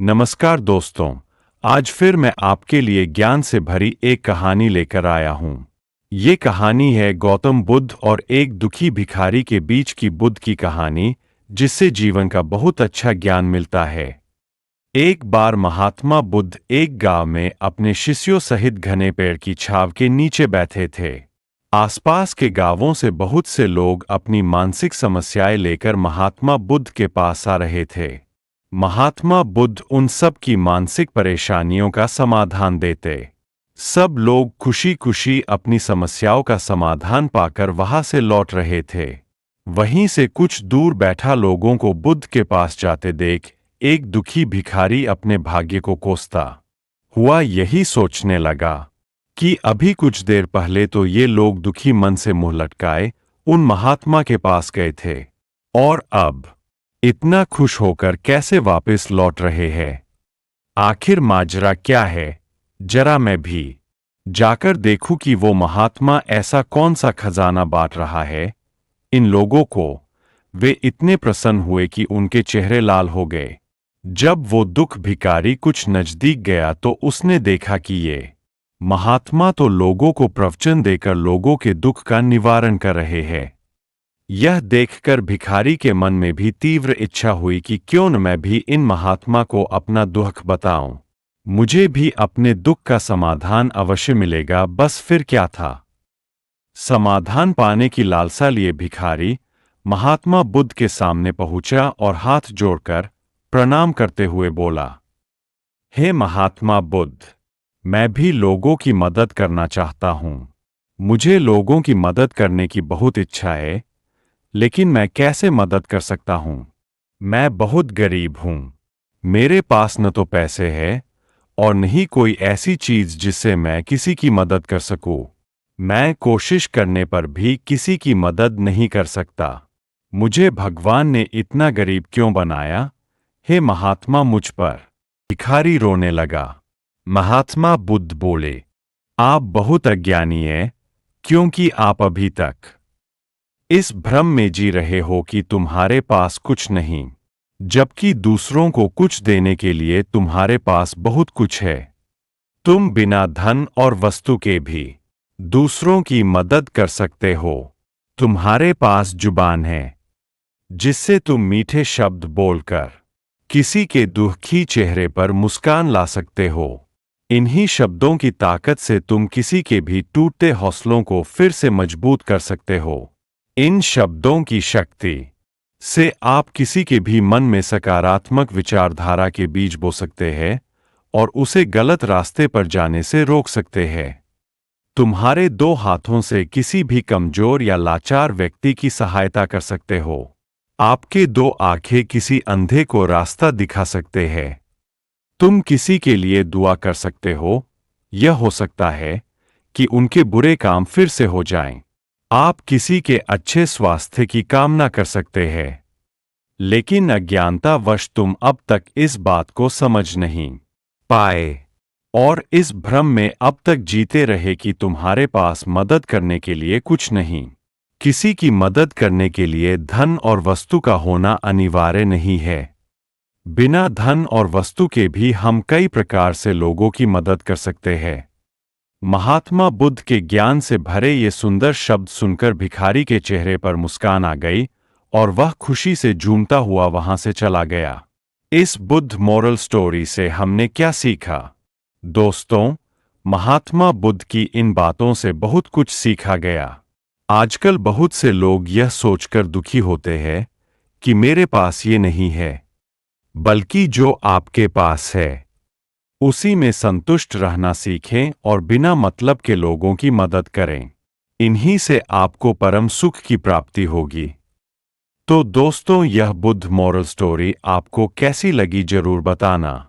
नमस्कार दोस्तों। आज फिर मैं आपके लिए ज्ञान से भरी एक कहानी लेकर आया हूं। ये कहानी है गौतम बुद्ध और एक दुखी भिखारी के बीच की बुद्ध की कहानी, जिससे जीवन का बहुत अच्छा ज्ञान मिलता है। एक बार महात्मा बुद्ध एक गांव में अपने शिष्यों सहित घने पेड़ की छांव के नीचे बैठे थे। आसपास के गांवों से बहुत से लोग अपनी मानसिक समस्याएं लेकर महात्मा बुद्ध के पास आ रहे थे। महात्मा बुद्ध उन सब की मानसिक परेशानियों का समाधान देते। सब लोग खुशी खुशी अपनी समस्याओं का समाधान पाकर वहां से लौट रहे थे। वहीं से कुछ दूर बैठा लोगों को बुद्ध के पास जाते देख एक दुखी भिखारी अपने भाग्य को कोसता हुआ यही सोचने लगा कि अभी कुछ देर पहले तो ये लोग दुखी मन से मुंह लटकाए उन महात्मा के पास गए थे, और अब इतना खुश होकर कैसे वापस लौट रहे हैं। आखिर माजरा क्या है? जरा मैं भी जाकर देखूं कि वो महात्मा ऐसा कौन सा खजाना बांट रहा है इन लोगों को। वे इतने प्रसन्न हुए कि उनके चेहरे लाल हो गए। जब वो दुख भिखारी कुछ नजदीक गया तो उसने देखा कि ये महात्मा तो लोगों को प्रवचन देकर लोगों के दुख का निवारण कर रहे हैं। यह देखकर भिखारी के मन में भी तीव्र इच्छा हुई कि क्यों न मैं भी इन महात्मा को अपना दुख बताऊं। मुझे भी अपने दुख का समाधान अवश्य मिलेगा। बस फिर क्या था, समाधान पाने की लालसा लिए भिखारी महात्मा बुद्ध के सामने पहुंचा और हाथ जोड़कर प्रणाम करते हुए बोला, हे महात्मा बुद्ध, मैं भी लोगों की मदद करना चाहता हूं। मुझे लोगों की मदद करने की बहुत इच्छा है, लेकिन मैं कैसे मदद कर सकता हूं? मैं बहुत गरीब हूं। मेरे पास न तो पैसे हैं और न ही कोई ऐसी चीज जिससे मैं किसी की मदद कर सकूं। मैं कोशिश करने पर भी किसी की मदद नहीं कर सकता। मुझे भगवान ने इतना गरीब क्यों बनाया? हे महात्मा, मुझ पर। भिखारी रोने लगा। महात्मा बुद्ध बोले, आप बहुत अज्ञानी हैं, क्योंकि आप अभी तक इस भ्रम में जी रहे हो कि तुम्हारे पास कुछ नहीं, जबकि दूसरों को कुछ देने के लिए तुम्हारे पास बहुत कुछ है। तुम बिना धन और वस्तु के भी दूसरों की मदद कर सकते हो। तुम्हारे पास जुबान है जिससे तुम मीठे शब्द बोलकर किसी के दुखी चेहरे पर मुस्कान ला सकते हो। इन्हीं शब्दों की ताकत से तुम किसी के भी टूटते हौसलों को फिर से मजबूत कर सकते हो। इन शब्दों की शक्ति से आप किसी के भी मन में सकारात्मक विचारधारा के बीज बो सकते हैं और उसे गलत रास्ते पर जाने से रोक सकते हैं। तुम्हारे दो हाथों से किसी भी कमजोर या लाचार व्यक्ति की सहायता कर सकते हो। आपके दो आंखें किसी अंधे को रास्ता दिखा सकते हैं। तुम किसी के लिए दुआ कर सकते हो। यह हो सकता है कि उनके बुरे काम फिर से हो जाएं। आप किसी के अच्छे स्वास्थ्य की कामना कर सकते हैं, लेकिन अज्ञानतावश तुम अब तक इस बात को समझ नहीं पाए और इस भ्रम में अब तक जीते रहे कि तुम्हारे पास मदद करने के लिए कुछ नहीं। किसी की मदद करने के लिए धन और वस्तु का होना अनिवार्य नहीं है। बिना धन और वस्तु के भी हम कई प्रकार से लोगों की मदद कर सकते हैं। महात्मा बुद्ध के ज्ञान से भरे ये सुंदर शब्द सुनकर भिखारी के चेहरे पर मुस्कान आ गई और वह खुशी से झूमता हुआ वहां से चला गया। इस बुद्ध मोरल स्टोरी से हमने क्या सीखा? दोस्तों, महात्मा बुद्ध की इन बातों से बहुत कुछ सीखा गया। आजकल बहुत से लोग यह सोचकर दुखी होते हैं कि मेरे पास ये नहीं है, बल्कि जो आपके पास है उसी में संतुष्ट रहना सीखें और बिना मतलब के लोगों की मदद करें। इन्हीं से आपको परम सुख की प्राप्ति होगी। तो दोस्तों, यह बुद्ध मोरल स्टोरी आपको कैसी लगी जरूर बताना।